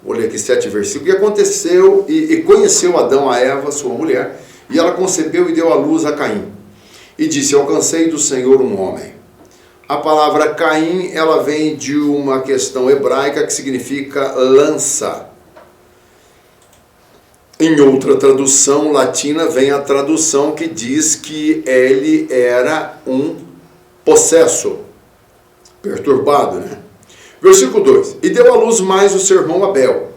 Vou ler aqui 7 versículos. E aconteceu, e conheceu Adão a Eva, sua mulher, e ela concebeu e deu à luz a Caim. E disse, alcancei do Senhor um homem. A palavra Caim, ela vem de uma questão hebraica que significa lança. Em outra tradução latina vem a tradução que diz que ele era um possesso, perturbado, né? Versículo 2. E deu à luz mais o seu irmão Abel.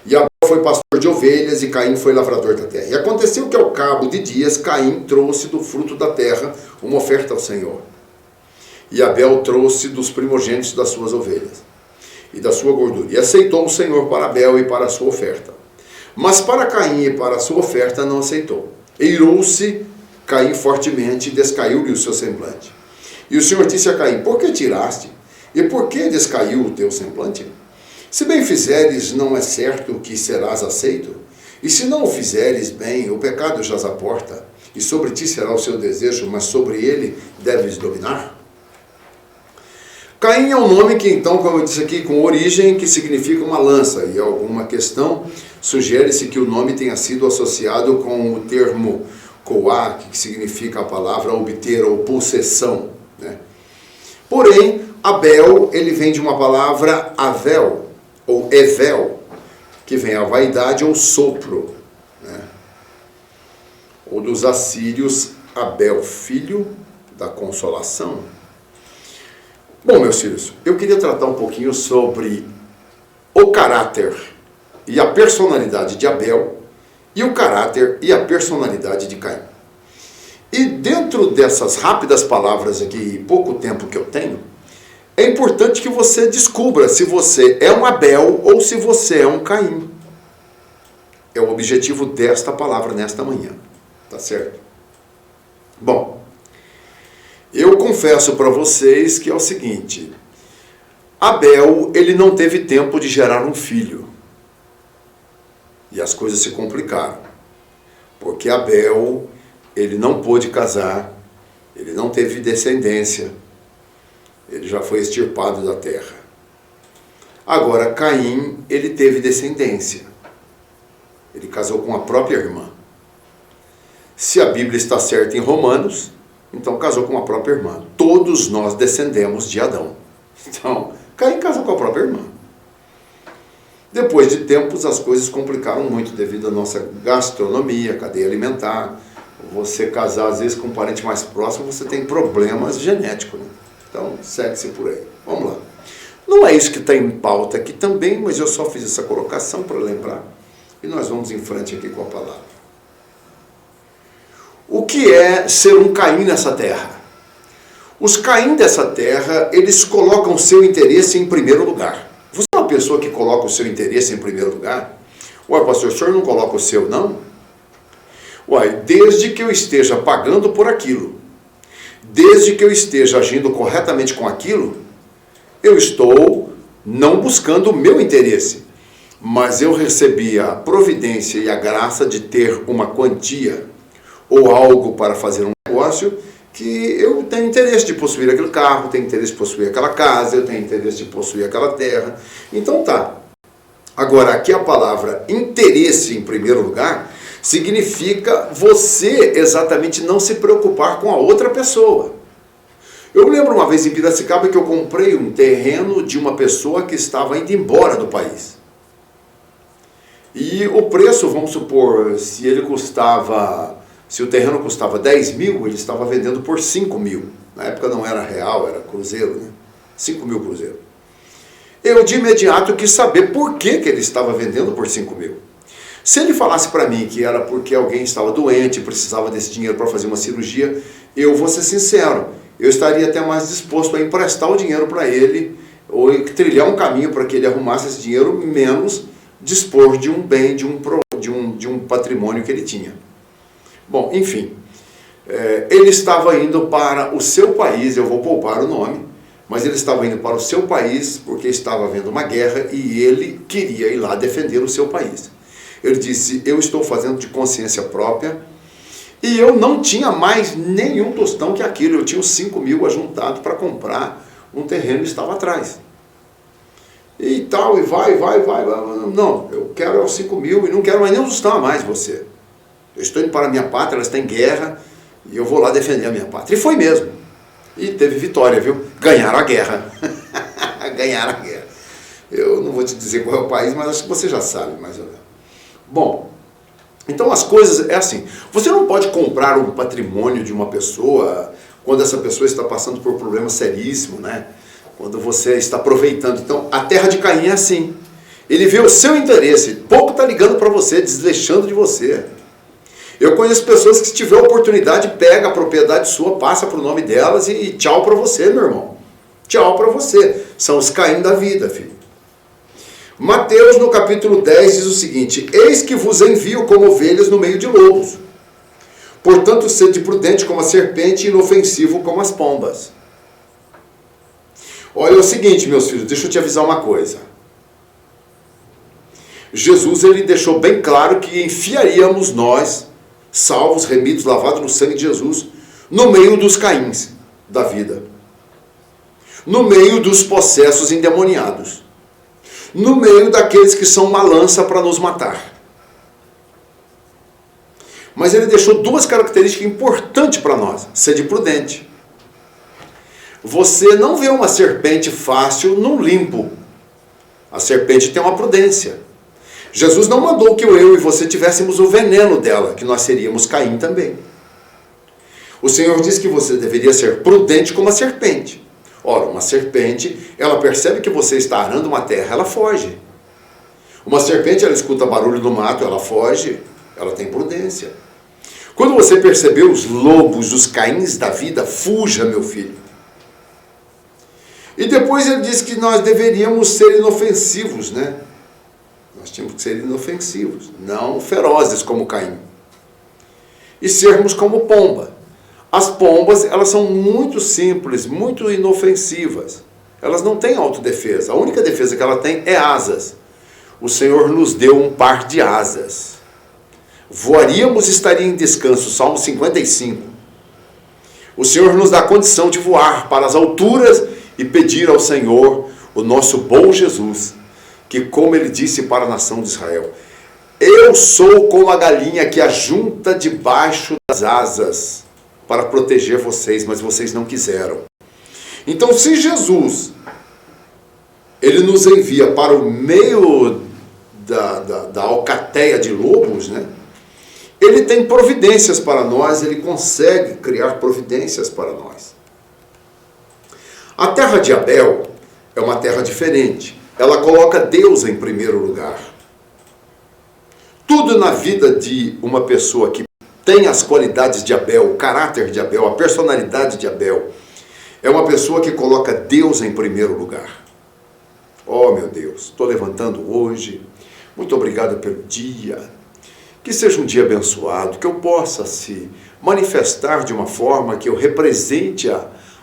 E Abel foi pastor de ovelhas e Caim foi lavrador da terra. E aconteceu que ao cabo de dias Caim trouxe do fruto da terra uma oferta ao Senhor. E Abel trouxe dos primogênitos das suas ovelhas e da sua gordura. E aceitou o Senhor para Abel e para a sua oferta. Mas para Caim e para a sua oferta não aceitou. Eirou-se Caim fortemente e descaiu-lhe o seu semblante. E o Senhor disse a Caim, por que tiraste? E por que descaiu o teu semblante? Se bem fizeres, não é certo que serás aceito? E se não o fizeres bem, o pecado jaz à porta, e sobre ti será o seu desejo, mas sobre ele deves dominar? Caim é um nome que, então, como eu disse aqui, com origem, que significa uma lança, e alguma questão sugere-se que o nome tenha sido associado com o termo coá, que significa a palavra obter ou possessão, né? Porém, Abel, ele vem de uma palavra avel, ou evel, que vem a vaidade ou sopro, né? Ou dos assírios, Abel, filho da consolação. Bom, meus filhos, eu queria tratar um pouquinho sobre o caráter e a personalidade de Abel e o caráter e a personalidade de Caim. E dentro dessas rápidas palavras aqui, pouco tempo que eu tenho, é importante que você descubra se você é um Abel ou se você é um Caim. É o objetivo desta palavra nesta manhã, tá certo? Bom, eu confesso para vocês que é o seguinte, Abel, ele não teve tempo de gerar um filho. E as coisas se complicaram. Porque Abel, ele não pôde casar, ele não teve descendência, ele já foi extirpado da terra. Agora, Caim, ele teve descendência. Ele casou com a própria irmã. Se a Bíblia está certa em Romanos, então casou com a própria irmã. Todos nós descendemos de Adão. Então, Caim casou com a própria irmã. Depois de tempos, as coisas complicaram muito devido à nossa gastronomia, cadeia alimentar. Você casar, às vezes, com um parente mais próximo, você tem problemas genéticos, né? Então, segue-se por aí. Vamos lá. Não é isso que está em pauta aqui também, mas eu só fiz essa colocação para lembrar. E nós vamos em frente aqui com a palavra. O que é ser um Caim nessa terra? Os Caim dessa terra, eles colocam o seu interesse em primeiro lugar. Você é uma pessoa que coloca o seu interesse em primeiro lugar? Ué, pastor, o senhor não coloca o seu, não? Ué, desde que eu esteja pagando por aquilo, desde que eu esteja agindo corretamente com aquilo, eu estou não buscando o meu interesse, mas eu recebi a providência e a graça de ter uma quantia ou algo para fazer um negócio que eu tenho interesse de possuir aquele carro, tenho interesse de possuir aquela casa, eu tenho interesse de possuir aquela terra. Então tá. Agora, aqui a palavra interesse em primeiro lugar significa você exatamente não se preocupar com a outra pessoa. Eu me lembro uma vez em Piracicaba que eu comprei um terreno de uma pessoa que estava indo embora do país. E o preço, vamos supor, se o terreno custava 10 mil, ele estava vendendo por 5 mil. Na época não era real, era cruzeiro, né? 5 mil cruzeiro. Eu de imediato quis saber por que ele estava vendendo por 5 mil. Se ele falasse para mim que era porque alguém estava doente e precisava desse dinheiro para fazer uma cirurgia, eu vou ser sincero, eu estaria até mais disposto a emprestar o dinheiro para ele, ou trilhar um caminho para que ele arrumasse esse dinheiro, menos dispor de um bem, de um patrimônio que ele tinha. Bom, enfim, ele estava indo para o seu país, eu vou poupar o nome, mas ele estava indo para o seu país porque estava havendo uma guerra e ele queria ir lá defender o seu país. Ele disse, eu estou fazendo de consciência própria e eu não tinha mais nenhum tostão que aquilo, eu tinha os 5 mil ajuntado para comprar um terreno que estava atrás. e tal, e vai. Não, eu quero os 5 mil e não quero mais nem ajustar mais você. Eu estou indo para a minha pátria, ela está em guerra, e eu vou lá defender a minha pátria. E foi mesmo. E teve vitória, viu? Ganharam a guerra. Ganharam a guerra. Eu não vou te dizer qual é o país, mas acho que você já sabe, mais ou menos. Bom, então as coisas é assim. Você não pode comprar um patrimônio de uma pessoa quando essa pessoa está passando por um problema seríssimo, né? Quando você está aproveitando. Então, a terra de Caim é assim. Ele vê o seu interesse, pouco está ligando para você, desleixando de você. Eu conheço pessoas que, se tiver oportunidade, pega a propriedade sua, passa para o nome delas e tchau para você, meu irmão. Tchau para você. São os Caim da vida, filho. Mateus, no capítulo 10, diz o seguinte: eis que vos envio como ovelhas no meio de lobos. Portanto, sede prudente como a serpente e inofensivo como as pombas. Olha, é o seguinte, meus filhos, deixa eu te avisar uma coisa. Jesus, ele deixou bem claro que enfiaríamos nós, salvos, remidos, lavados no sangue de Jesus, no meio dos Caíns da vida. No meio dos possessos endemoniados. No meio daqueles que são uma lança para nos matar. Mas ele deixou 2 características importantes para nós. Sede prudente. Você não vê uma serpente fácil num limbo. A serpente tem uma prudência. Jesus não mandou que eu e você tivéssemos o veneno dela, que nós seríamos Caim também. O Senhor disse que você deveria ser prudente como a serpente. Ora, uma serpente, ela percebe que você está arando uma terra, ela foge. Uma serpente, ela escuta barulho no mato, ela foge, ela tem prudência. Quando você perceber os lobos, os Caíns da vida, fuja, meu filho. E depois ele diz que nós deveríamos ser inofensivos, né? Nós tínhamos que ser inofensivos, não ferozes como Caim. E sermos como pomba. As pombas, elas são muito simples, muito inofensivas. Elas não têm autodefesa. A única defesa que ela tem é asas. O Senhor nos deu um par de asas. Voaríamos e estaria em descanso. Salmo 55. O Senhor nos dá a condição de voar para as alturas e pedir ao Senhor, o nosso bom Jesus, que, como ele disse para a nação de Israel, eu sou como a galinha que ajunta debaixo das asas para proteger vocês, mas vocês não quiseram. Então, se Jesus, ele nos envia para o meio da alcateia de lobos, né? Ele tem providências para nós, ele consegue criar providências para nós. A terra de Abel é uma terra diferente. Ela coloca Deus em primeiro lugar. Tudo na vida de uma pessoa que tem as qualidades de Abel, o caráter de Abel, a personalidade de Abel, é uma pessoa que coloca Deus em primeiro lugar. Oh, meu Deus, estou levantando hoje. Muito obrigado pelo dia. Que seja um dia abençoado, que eu possa se manifestar de uma forma que eu represente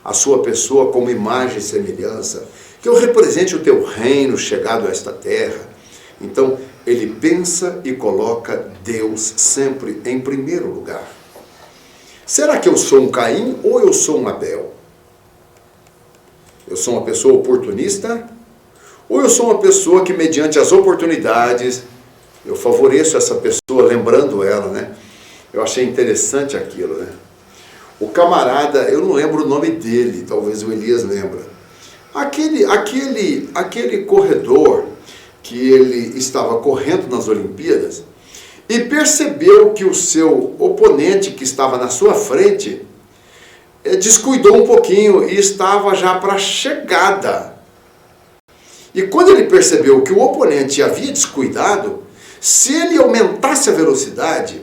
a sua pessoa como imagem e semelhança, que eu represente o teu reino chegado a esta terra. Então, ele pensa e coloca Deus sempre em primeiro lugar. Será que eu sou um Caim ou eu sou um Abel? Eu sou uma pessoa oportunista? Ou eu sou uma pessoa que, mediante as oportunidades, eu favoreço essa pessoa, lembrando ela, né? Eu achei interessante aquilo, né? O camarada, eu não lembro o nome dele, talvez o Elias lembra. Aquele corredor que ele estava correndo nas Olimpíadas e percebeu que o seu oponente que estava na sua frente descuidou um pouquinho e estava já para a chegada. E quando ele percebeu que o oponente havia descuidado, se ele aumentasse a velocidade,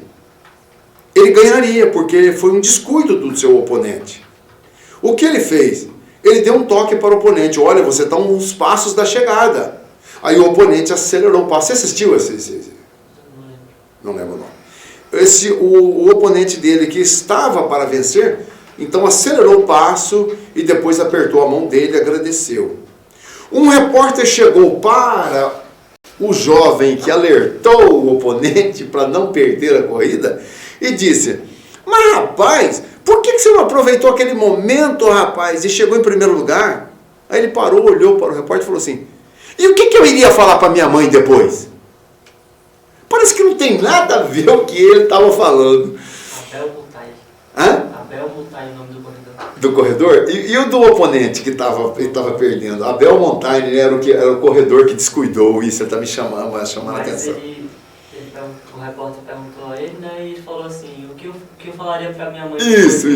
ele ganharia, porque foi um descuido do seu oponente. O que ele fez? Ele deu um toque para o oponente. Olha, você está uns passos da chegada. Aí o oponente acelerou o passo. Você assistiu esse? Não lembro o nome. O oponente dele, que estava para vencer, então acelerou o passo e depois apertou a mão dele e agradeceu. Um repórter chegou para o jovem que alertou o oponente para não perder a corrida e disse: mas rapaz, por que você não aproveitou aquele momento, rapaz, e chegou em primeiro lugar? Aí ele parou, olhou para o repórter e falou assim: E o que eu iria falar para minha mãe depois? Parece que não tem nada a ver o que ele estava falando. Abel Mutai. Hã? Abel Mutai, o nome do corredor. Do corredor? E o do oponente que estava perdendo? Abel Montaigne era o corredor que descuidou isso. Ele está me chamando a atenção. O repórter perguntou a ele, né, e ele falou assim, o que eu falaria para minha mãe? Isso.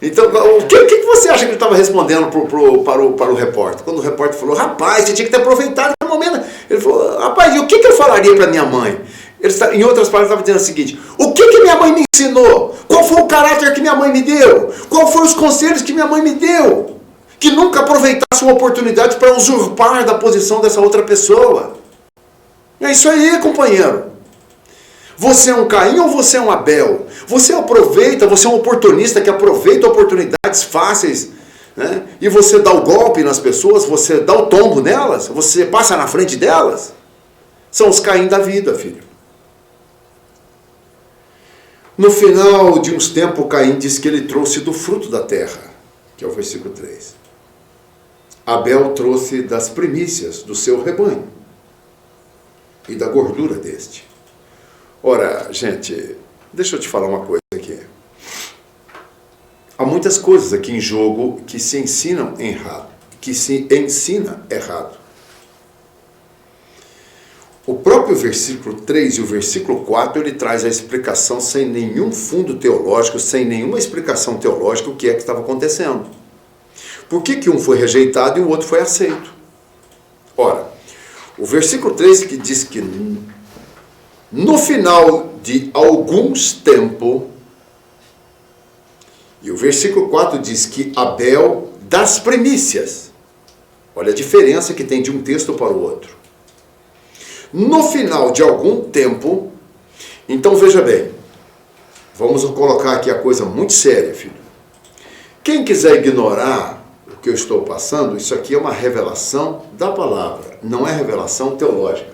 Então, o que você acha que ele estava respondendo para o repórter? Quando o repórter falou, rapaz, você tinha que ter aproveitado o momento. Ele falou, rapaz, e o que eu falaria para minha mãe? Ele, em outras palavras, estava dizendo o seguinte, o que minha mãe me ensinou? Qual foi o caráter que minha mãe me deu? Qual foram os conselhos que minha mãe me deu? Que nunca aproveitasse uma oportunidade para usurpar da posição dessa outra pessoa. É isso aí, companheiro. Você é um Caim ou você é um Abel? Você aproveita, você é um oportunista que aproveita oportunidades fáceis, né? E você dá o golpe nas pessoas, você dá o tombo nelas, você passa na frente delas. São os Caim da vida, filho. No final de uns tempos, Caim diz que ele trouxe do fruto da terra, que é o versículo 3. Abel trouxe das primícias do seu rebanho e da gordura deste. Ora, gente, deixa eu te falar uma coisa aqui. Há muitas coisas aqui em jogo que se ensinam errado, que se ensina errado. O próprio versículo 3 e o versículo 4, ele traz a explicação sem nenhum fundo teológico, sem nenhuma explicação teológica o que é que estava acontecendo. Por que um foi rejeitado e o outro foi aceito? Ora, o versículo 3 que diz que no final de alguns tempos, e o versículo 4 diz que Abel das primícias. Olha a diferença que tem de um texto para o outro. No final de algum tempo, então veja bem, vamos colocar aqui a coisa muito séria, filho. Quem quiser ignorar o que eu estou passando, isso aqui é uma revelação da palavra, não é revelação teológica.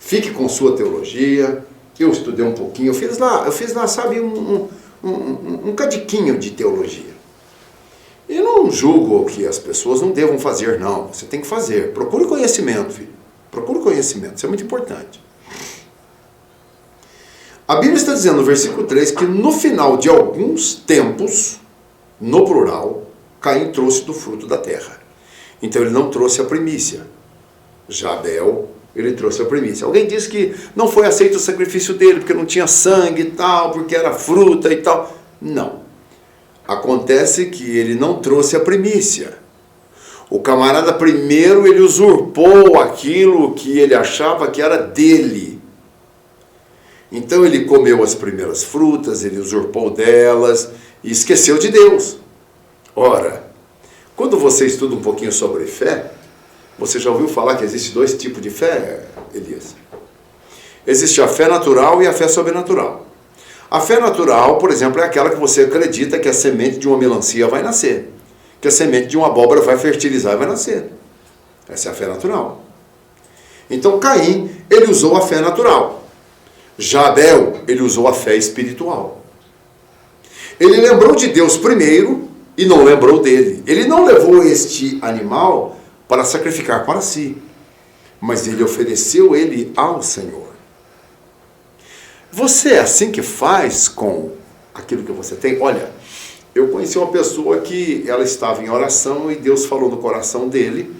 Fique com sua teologia. Eu estudei um pouquinho, eu fiz lá, sabe, um cadiquinho de teologia. E não julgo que as pessoas não devam fazer, não. Você tem que fazer. Procure conhecimento, filho. Procure conhecimento, isso é muito importante. A Bíblia está dizendo no versículo 3 que no final de alguns tempos, no plural, Caim trouxe do fruto da terra. Então ele não trouxe a primícia. Já Abel, ele trouxe a primícia. Alguém disse que não foi aceito o sacrifício dele porque não tinha sangue e tal, porque era fruta e tal. Não. Acontece que ele não trouxe a primícia. O camarada primeiro, ele usurpou aquilo que ele achava que era dele. Então ele comeu as primeiras frutas, ele usurpou delas e esqueceu de Deus. Ora, quando você estuda um pouquinho sobre fé, você já ouviu falar que existe dois tipos de fé, Elias? Existe a fé natural e a fé sobrenatural. A fé natural, por exemplo, é aquela que você acredita que a semente de uma melancia vai nascer, que a semente de uma abóbora vai fertilizar e vai nascer. Essa é a fé natural. Então Caim, ele usou a fé natural. Já Abel, ele usou a fé espiritual. Ele lembrou de Deus primeiro e não lembrou dele. Ele não levou este animal para sacrificar para si, mas ele ofereceu ele ao Senhor. Você é assim que faz com aquilo que você tem? Olha, eu conheci uma pessoa que ela estava em oração e Deus falou no coração dele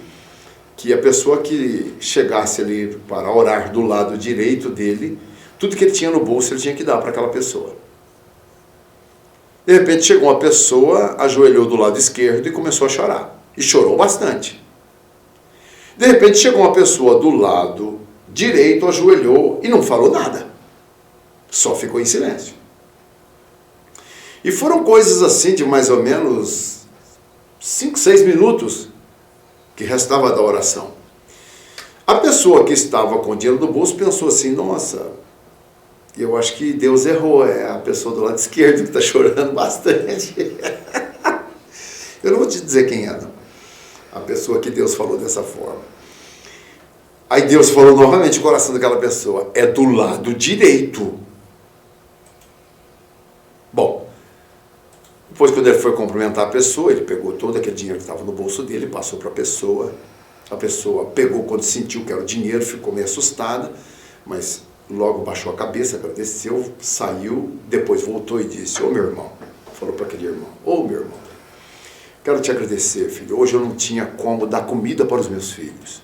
que a pessoa que chegasse ali para orar do lado direito dele, tudo que ele tinha no bolso ele tinha que dar para aquela pessoa. De repente chegou uma pessoa, ajoelhou do lado esquerdo e começou a chorar. E chorou bastante. De repente chegou uma pessoa do lado direito, ajoelhou e não falou nada. Só ficou em silêncio. E foram coisas assim de mais ou menos 5, 6 minutos que restava da oração. A pessoa que estava com o dinheiro no bolso pensou assim, nossa, eu acho que Deus errou, é a pessoa do lado esquerdo que está chorando bastante. Eu não vou te dizer quem é, não. A pessoa que Deus falou dessa forma. Aí Deus falou novamente no coração daquela pessoa, é do lado direito. Bom, depois quando ele foi cumprimentar a pessoa, ele pegou todo aquele dinheiro que estava no bolso dele, passou para a pessoa, A pessoa pegou quando sentiu que era o dinheiro, ficou meio assustada, mas logo baixou a cabeça, agradeceu, saiu, depois voltou e disse: ô meu irmão, falou para aquele irmão: ô meu irmão, quero te agradecer, filho, hoje eu não tinha como dar comida para os meus filhos.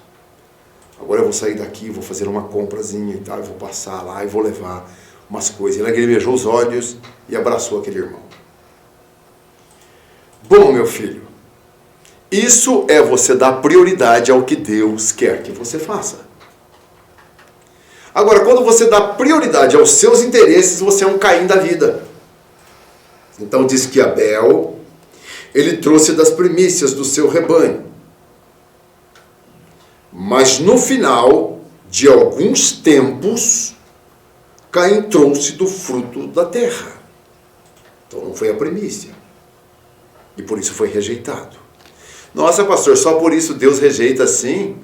Agora eu vou sair daqui, vou fazer uma comprazinha e tal, eu vou passar lá e vou levar umas coisas. Ele beijou os olhos e abraçou aquele irmão. Bom, meu filho, isso é você dar prioridade ao que Deus quer que você faça. Agora, quando você dá prioridade aos seus interesses, você é um Caim da vida. Então diz que Abel, ele trouxe das primícias do seu rebanho. Mas no final de alguns tempos, Caim trouxe do fruto da terra. Então não foi a primícia. E por isso foi rejeitado. Nossa, pastor, só por isso Deus rejeita assim?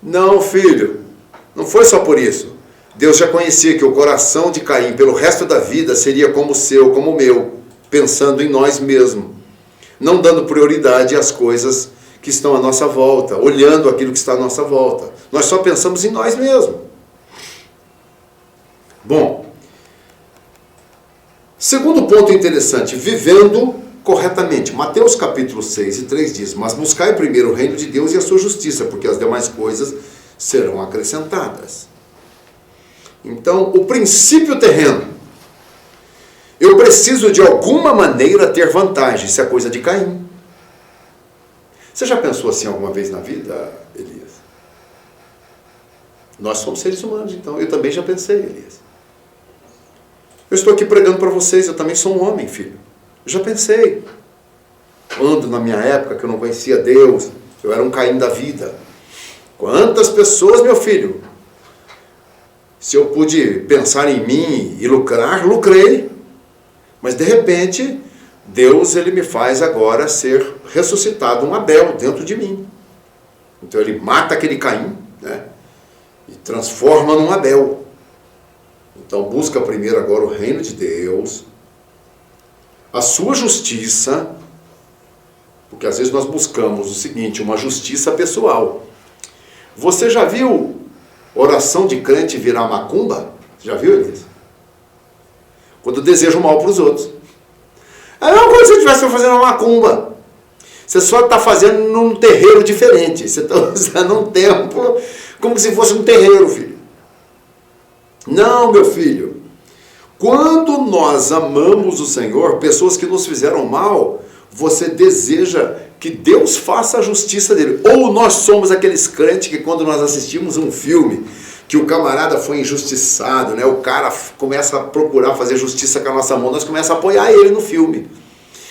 Não, filho, não foi só por isso. Deus já conhecia que o coração de Caim pelo resto da vida seria como o seu, como o meu, pensando em nós mesmos, não dando prioridade às coisas que estão à nossa volta, olhando aquilo que está à nossa volta. Nós só pensamos em nós mesmos. Bom, segundo ponto interessante, vivendo corretamente. Mateus capítulo 6 e 3 diz: mas buscai primeiro o reino de Deus e a sua justiça, porque as demais coisas serão acrescentadas. Então, o princípio terreno. Eu preciso de alguma maneira ter vantagem. Isso é coisa de Caim. Você já pensou assim alguma vez na vida, Elias? Nós somos seres humanos, então. Eu também já pensei, Elias. Eu estou aqui pregando para vocês, eu também sou um homem, filho. Eu já pensei. Quando na minha época que eu não conhecia Deus, eu era um Caim da vida. Quantas pessoas, meu filho, se eu pude pensar em mim e lucrar, lucrei. Mas de repente, Deus ele me faz agora ser ressuscitado um Abel dentro de mim. Então ele mata aquele Caim, né, e transforma num Abel. Então busca primeiro agora o reino de Deus, a sua justiça, porque às vezes nós buscamos o seguinte, uma justiça pessoal. Você já viu oração de crente virar macumba? Já viu, Elias? Quando deseja o mal para os outros. É a mesma coisa se você estivesse fazendo uma macumba. Você só está fazendo num terreiro diferente. Você está usando um templo como se fosse um terreiro, filho. Não, meu filho. Quando nós amamos o Senhor, pessoas que nos fizeram mal, você deseja que Deus faça a justiça dele. Ou nós somos aqueles crentes que quando nós assistimos um filme, que o camarada foi injustiçado, né? O cara começa a procurar fazer justiça com a nossa mão, nós começamos a apoiar ele no filme.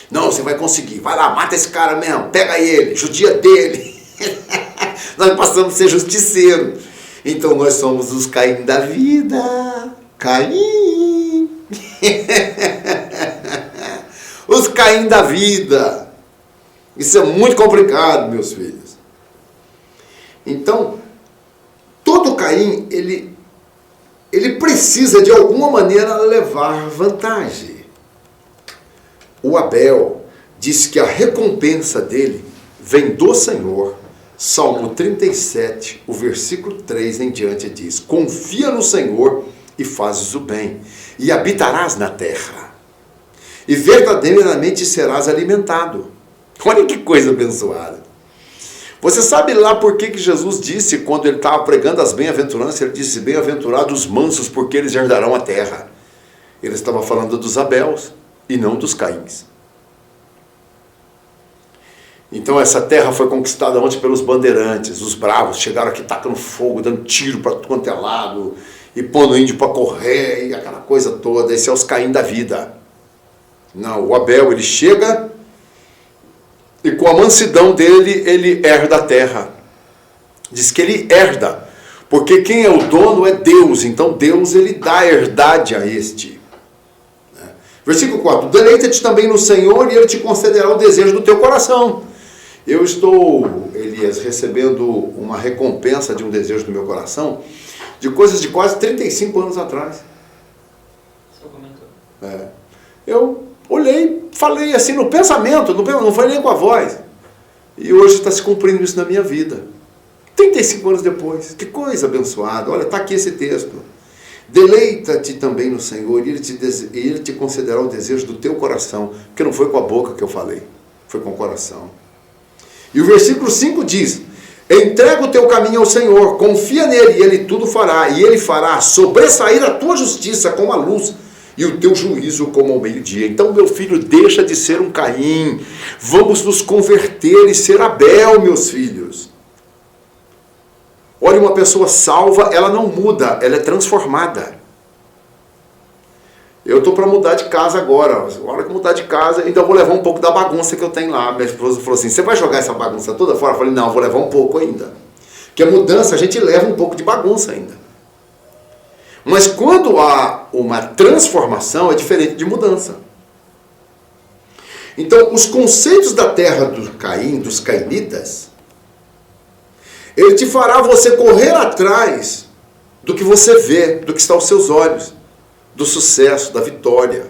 Não, você vai conseguir, vai lá, mata esse cara mesmo, pega ele, judia dele. Nós passamos a ser justiceiro. Então nós somos os Caim da vida. Caim. Os Caim da vida. Isso é muito complicado, meus filhos. Então, todo Caim, ele precisa de alguma maneira levar vantagem. O Abel diz que a recompensa dele vem do Senhor. Salmo 37, o versículo 3 em diante diz: confia no Senhor e fazes o bem, e habitarás na terra, e verdadeiramente serás alimentado. Olha que coisa abençoada. Você sabe lá por que Jesus disse, quando ele estava pregando as bem-aventuranças, ele disse: bem-aventurados os mansos, porque eles herdarão a terra. Ele estava falando dos Abéus e não dos Caíns. Então essa terra foi conquistada ontem pelos bandeirantes, os bravos, chegaram aqui tacando fogo, dando tiro para tudo quanto é lado, e pondo índio para correr, e aquela coisa toda. Esse é os Caim da vida. Não, o Abel, ele chega e com a mansidão dele, ele herda a terra. Diz que ele herda, porque quem é o dono é Deus, então Deus ele dá herdade a este. Versículo 4, deleita-te também no Senhor e Ele te concederá o desejo do teu coração. Eu estou, Elias, recebendo uma recompensa de um desejo do meu coração, de coisas de quase 35 anos atrás. Só comentou. Eu olhei, falei assim no pensamento, não foi nem com a voz. E hoje está se cumprindo isso na minha vida. 35 anos depois. Que coisa abençoada. Olha, está aqui esse texto. Deleita-te também no Senhor, e Ele te concederá o desejo do teu coração. Porque não foi com a boca que eu falei, foi com o coração. E o versículo 5 diz: entrega o teu caminho ao Senhor, confia nele, e Ele tudo fará. E Ele fará sobressair a tua justiça como a luz, e o teu juízo como ao meio-dia. Então, meu filho, deixa de ser um Caim. Vamos nos converter e ser Abel, meus filhos. Olha, uma pessoa salva, ela não muda, ela é transformada. Eu estou para mudar de casa agora. A hora que mudar de casa, então eu vou levar um pouco da bagunça que eu tenho lá. Minha esposa falou assim: você vai jogar essa bagunça toda fora? Eu falei: não, eu vou levar um pouco ainda. Porque a mudança, a gente leva um pouco de bagunça ainda. Mas quando há uma transformação, é diferente de mudança. Então, os conceitos da terra do Caim, dos cainitas, ele te fará você correr atrás do que você vê, do que está aos seus olhos, do sucesso, da vitória,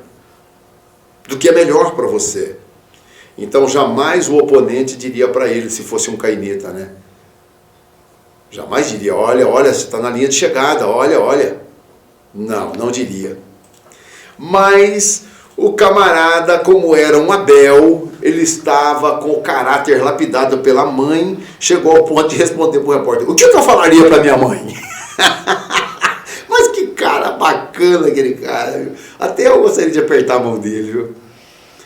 do que é melhor para você. Então, jamais o oponente diria para ele, se fosse um cainita, né? Jamais diria: olha, você está na linha de chegada, olha. Não, não diria. Mas o camarada, como era um Abel, ele estava com o caráter lapidado pela mãe, chegou ao ponto de responder para o repórter: o que eu falaria para minha mãe? Mas que cara bacana aquele cara, viu? Até eu gostaria de apertar a mão dele, viu?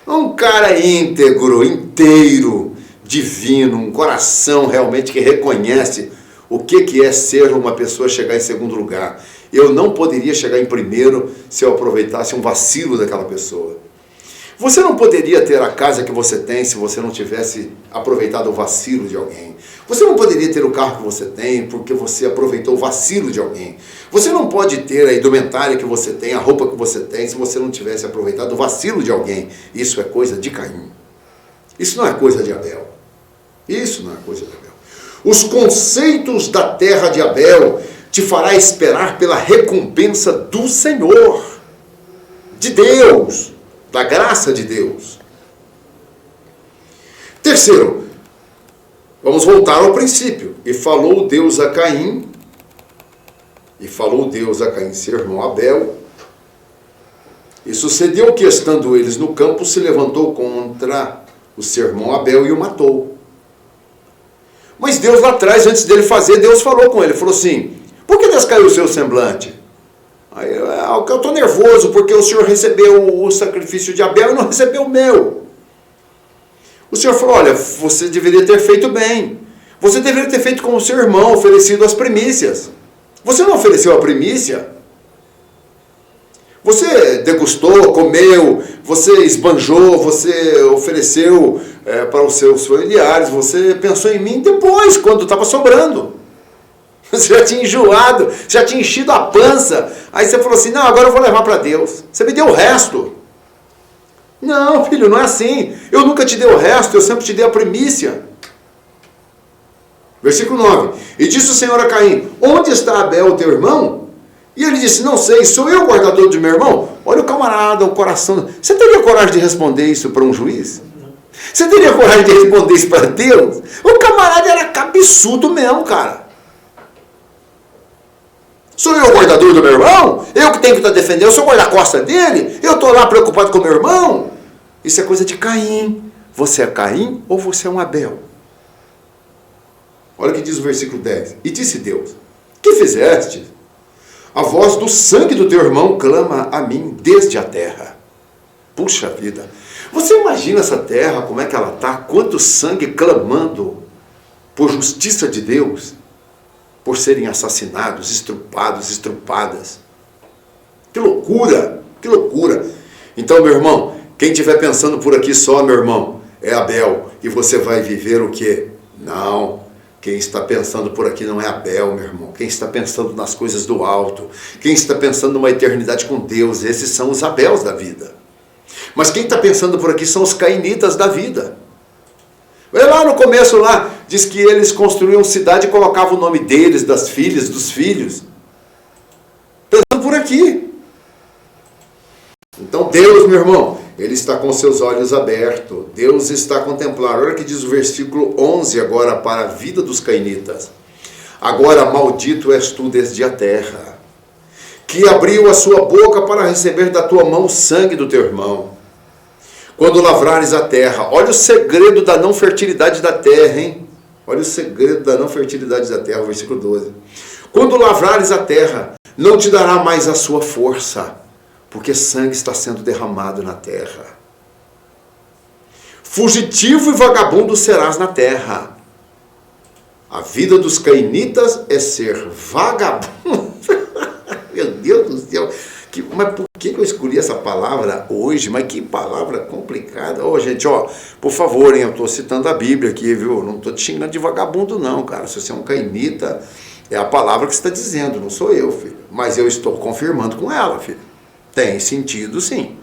Um cara íntegro, inteiro, divino, um coração realmente que reconhece o que é ser uma pessoa chegar em segundo lugar. Eu não poderia chegar em primeiro se eu aproveitasse um vacilo daquela pessoa. Você não poderia ter a casa que você tem se você não tivesse aproveitado o vacilo de alguém. Você não poderia ter o carro que você tem porque você aproveitou o vacilo de alguém. Você não pode ter a indumentária que você tem, a roupa que você tem, se você não tivesse aproveitado o vacilo de alguém. Isso é coisa de Caim. Isso não é coisa de Abel. Isso não é coisa de Abel. Os conceitos da terra de Abel te fará esperar pela recompensa do Senhor, de Deus, da graça de Deus. Terceiro, vamos voltar ao princípio. E falou Deus a Caim, seu irmão Abel, e sucedeu que, estando eles no campo, se levantou contra o seu irmão Abel e o matou. Mas Deus lá atrás, antes dele fazer, Deus falou com ele, falou assim: por que descaiu o seu semblante? Aí, eu estou nervoso porque o senhor recebeu o sacrifício de Abel e não recebeu o meu. O senhor falou: olha, você deveria ter feito bem. Você deveria ter feito como o seu irmão, oferecido as primícias. Você não ofereceu a primícia? Você degustou, comeu, você esbanjou, você ofereceu para os seus familiares, você pensou em mim depois, quando estava sobrando. Você já tinha enjoado, já tinha enchido a pança. Aí você falou assim: não, agora eu vou levar para Deus. Você me deu o resto. Não, filho, não é assim. Eu nunca te dei o resto, eu sempre te dei a primícia. Versículo 9. E disse o Senhor a Caim: onde está Abel, teu irmão? E ele disse: não sei, sou eu o guardador de meu irmão? Olha o camarada, o coração. Você teria coragem de responder isso para um juiz? Você teria coragem de responder isso para Deus? O camarada era cabeçudo mesmo, cara. Sou eu o guardador do meu irmão? Eu que tenho que estar defendendo? Eu sou o guarda-costa dele? Eu estou lá preocupado com o meu irmão? Isso é coisa de Caim. Você é Caim ou você é um Abel? Olha o que diz o versículo 10. E disse Deus: que fizeste? A voz do sangue do teu irmão clama a mim desde a terra. Puxa vida. Você imagina essa terra, como é que ela está? Quanto sangue clamando por justiça de Deus, por serem assassinados, estrupados, estrupadas. Que loucura, que loucura. Então, meu irmão, quem estiver pensando por aqui só, meu irmão, é Abel. E você vai viver o quê? Não. Quem está pensando por aqui não é Abel, meu irmão. Quem está pensando nas coisas do alto, quem está pensando numa eternidade com Deus, esses são os Abéus da vida. Mas quem está pensando por aqui são os cainitas da vida. Lá no começo lá, diz que eles construíam cidade e colocavam o nome deles, das filhas, dos filhos. Pensando por aqui. Então Deus, meu irmão, Ele está com seus olhos abertos. Deus está contemplando. Olha que diz o versículo 11 agora para a vida dos cainitas. Agora maldito és tu desde a terra, que abriu a sua boca para receber da tua mão o sangue do teu irmão. Quando lavrares a terra, olha o segredo da não fertilidade da terra, hein? Olha o segredo da não fertilidade da terra, versículo 12. Quando lavrares a terra, não te dará mais a sua força, porque sangue está sendo derramado na terra. Fugitivo e vagabundo serás na terra. A vida dos cainitas é ser vagabundo. Meu Deus do céu. Mas por que eu escolhi essa palavra hoje? Mas que palavra complicada. Ô, gente, ó, por favor, hein, eu estou citando a Bíblia aqui, viu? Não estou te xingando de vagabundo, não, cara. Se você é um cainita, é a palavra que você está dizendo, não sou eu, filho. Mas eu estou confirmando com ela, filho. Tem sentido, sim.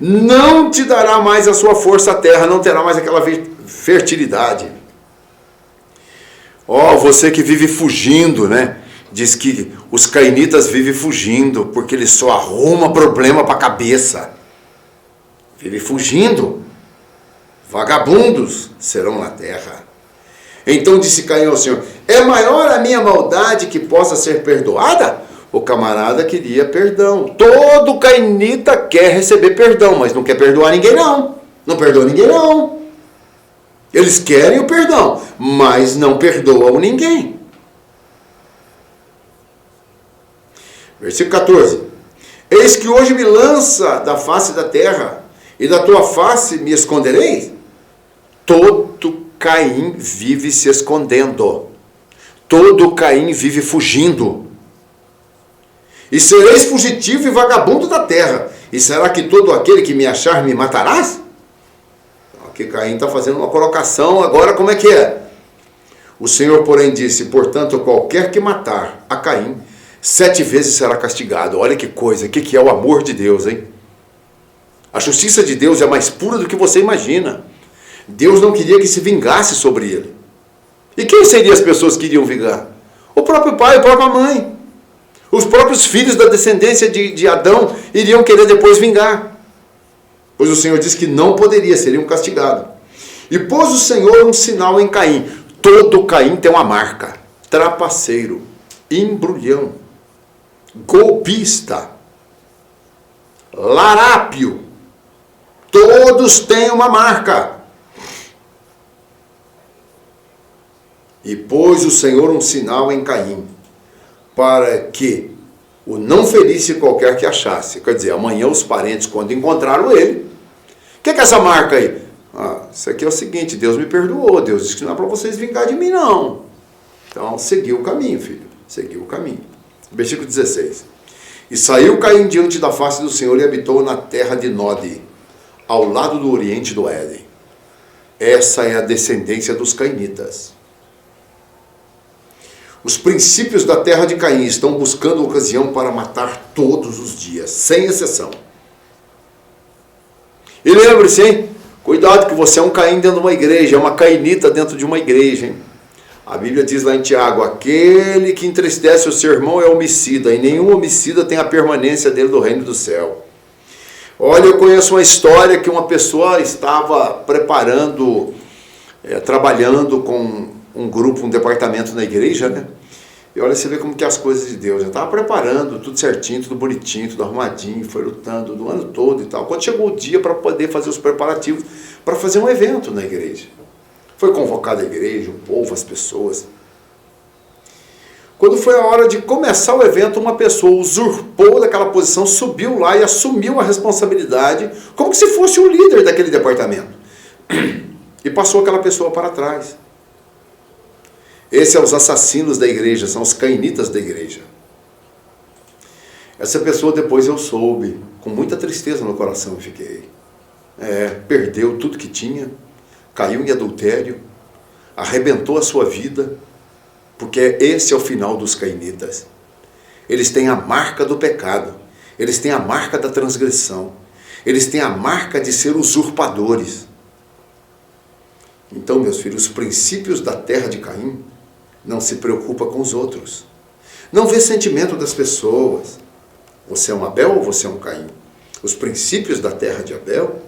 Não te dará mais a sua força a terra, não terá mais aquela fertilidade. Ó, você que vive fugindo, né? Diz que os cainitas vivem fugindo, porque eles só arrumam problema para a cabeça. Vivem fugindo. Vagabundos serão na terra. Então disse Caim ao Senhor, é maior a minha maldade que possa ser perdoada? O camarada queria perdão. Todo cainita quer receber perdão, mas não quer perdoar ninguém não. Não perdoa ninguém não. Eles querem o perdão, mas não perdoam ninguém. Versículo 14. Eis que hoje me lança da face da terra, e da tua face me esconderei? Todo Caim vive se escondendo. Todo Caim vive fugindo. E sereis fugitivo e vagabundo da terra. E será que todo aquele que me achar me matarás? Aqui Caim está fazendo uma colocação, agora como é que é? O Senhor, porém, disse, portanto, qualquer que matar a Caim, 7 vezes será castigado. Olha que coisa, o que é o amor de Deus, hein? A justiça de Deus é mais pura do que você imagina. Deus não queria que se vingasse sobre ele. E quem seriam as pessoas que iriam vingar? O próprio pai, a própria mãe. Os próprios filhos da descendência de Adão iriam querer depois vingar. Pois o Senhor disse que não poderia, seriam castigados. E pôs o Senhor um sinal em Caim. Todo Caim tem uma marca. Trapaceiro, embrulhão, golpista, larápio. Todos têm uma marca. E pôs o Senhor um sinal em Caim, para que o não ferisse qualquer que achasse. Quer dizer, amanhã os parentes, quando encontraram ele, o que é essa marca aí? Isso aqui é o seguinte, Deus me perdoou, Deus disse que não é para vocês vingar de mim, não. Então, seguiu o caminho, filho, seguiu o caminho. Versículo 16. E saiu Caim diante da face do Senhor e habitou na terra de Nod, ao lado do oriente do Éden. Essa é a descendência dos cainitas. Os princípios da terra de Caim estão buscando ocasião para matar todos os dias, sem exceção. E lembre-se, hein? Cuidado que você é um Caim dentro de uma igreja, é uma cainita dentro de uma igreja, hein? A Bíblia diz lá em Tiago, aquele que entristece o seu irmão é homicida, e nenhum homicida tem a permanência dele do reino do céu. Olha, eu conheço uma história que uma pessoa estava preparando, trabalhando com um grupo, um departamento na igreja, né? E olha, você vê como que é as coisas de Deus. Eu estava preparando tudo certinho, tudo bonitinho, tudo arrumadinho, foi lutando do ano todo e tal. Quando chegou o dia para poder fazer os preparativos para fazer um evento na igreja. Foi convocada a igreja, o povo, as pessoas. Quando foi a hora de começar o evento, uma pessoa usurpou daquela posição, subiu lá e assumiu a responsabilidade, como se fosse o líder daquele departamento. E passou aquela pessoa para trás. Esses são os assassinos da igreja, são os cainitas da igreja. Essa pessoa depois eu soube, com muita tristeza no coração eu fiquei. Perdeu tudo que tinha, caiu em adultério, arrebentou a sua vida, porque esse é o final dos cainitas. Eles têm a marca do pecado, eles têm a marca da transgressão, eles têm a marca de ser usurpadores. Então, meus filhos, os princípios da terra de Caim não se preocupa com os outros. Não vê sentimento das pessoas. Você é um Abel ou você é um Caim? Os princípios da terra de Abel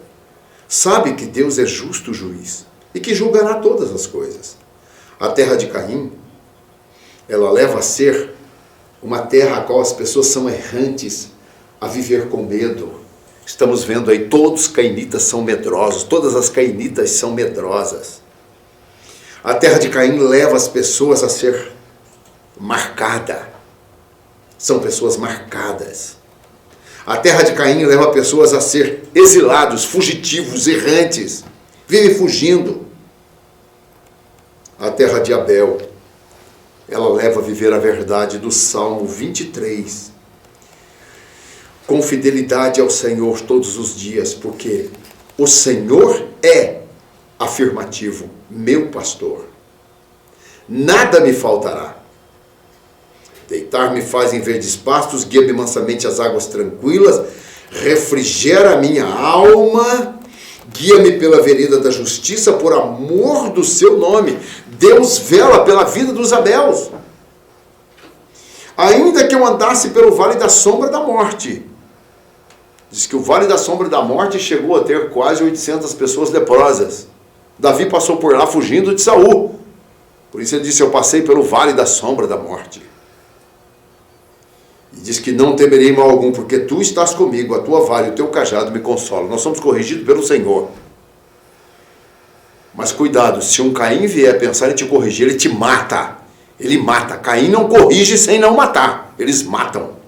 sabe que Deus é justo juiz e que julgará todas as coisas. A terra de Caim, ela leva a ser uma terra a qual as pessoas são errantes, a viver com medo. Estamos vendo aí, todos os cainitas são medrosos, todas as cainitas são medrosas. A terra de Caim leva as pessoas a ser marcada. São pessoas marcadas. A terra de Caim leva pessoas a ser exilados, fugitivos, errantes. Vive fugindo. A terra de Abel, ela leva a viver a verdade do Salmo 23. Com fidelidade ao Senhor todos os dias, porque o Senhor é afirmativo, meu pastor. Nada me faltará. Deitar-me faz em verdes pastos, guia-me mansamente às águas tranquilas, refrigera a minha alma, guia-me pela vereda da justiça, por amor do seu nome. Deus vela pela vida dos Abéus. Ainda que eu andasse pelo vale da sombra da morte. Diz que o vale da sombra da morte chegou a ter quase 800 pessoas leprosas. Davi passou por lá fugindo de Saul. Por isso ele disse, eu passei pelo vale da sombra da morte. E diz que não temerei mal algum, porque tu estás comigo, a tua vara e o teu cajado me consolam. Nós somos corrigidos pelo Senhor. Mas cuidado, se um Caim vier pensar em te corrigir, ele te mata. Ele mata. Caim não corrige sem não matar. Eles matam.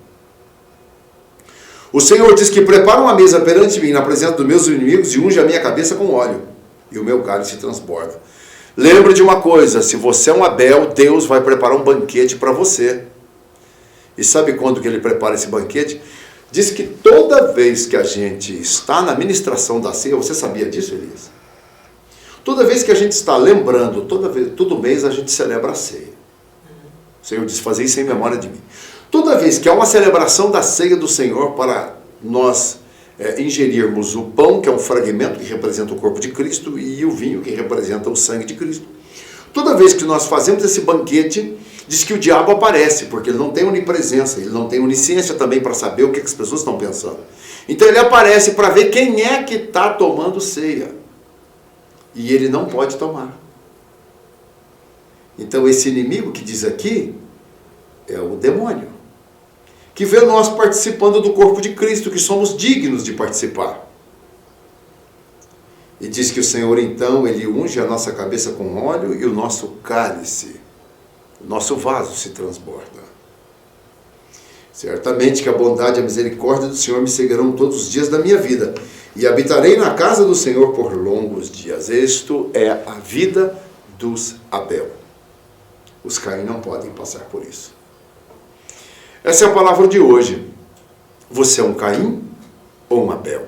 O Senhor diz que prepara uma mesa perante mim, na presença dos meus inimigos, e unge a minha cabeça com óleo. E o meu cálice transborda. Lembre de uma coisa, se você é um Abel, Deus vai preparar um banquete para você. E sabe quando que ele prepara esse banquete? Diz que toda vez que a gente está na ministração da ceia, você sabia disso, Elias? Toda vez que a gente está lembrando, todo mês a gente celebra a ceia. O Senhor diz, fazer isso em memória de mim. Toda vez que há uma celebração da ceia do Senhor para nós ingerirmos o pão, que é um fragmento que representa o corpo de Cristo, e o vinho, que representa o sangue de Cristo. Toda vez que nós fazemos esse banquete, diz que o diabo aparece, porque ele não tem onipresença, ele não tem onisciência também para saber o que as pessoas estão pensando. Então ele aparece para ver quem é que está tomando ceia. E ele não pode tomar. Então esse inimigo que diz aqui é o demônio, que vê nós participando do corpo de Cristo, que somos dignos de participar. E diz que o Senhor então, ele unge a nossa cabeça com óleo e o nosso cálice, o nosso vaso se transborda. Certamente que a bondade e a misericórdia do Senhor me seguirão todos os dias da minha vida, e habitarei na casa do Senhor por longos dias. Isto é a vida dos Abel. Os Caim não podem passar por isso. Essa é a palavra de hoje. Você é um Caim ou um Abel?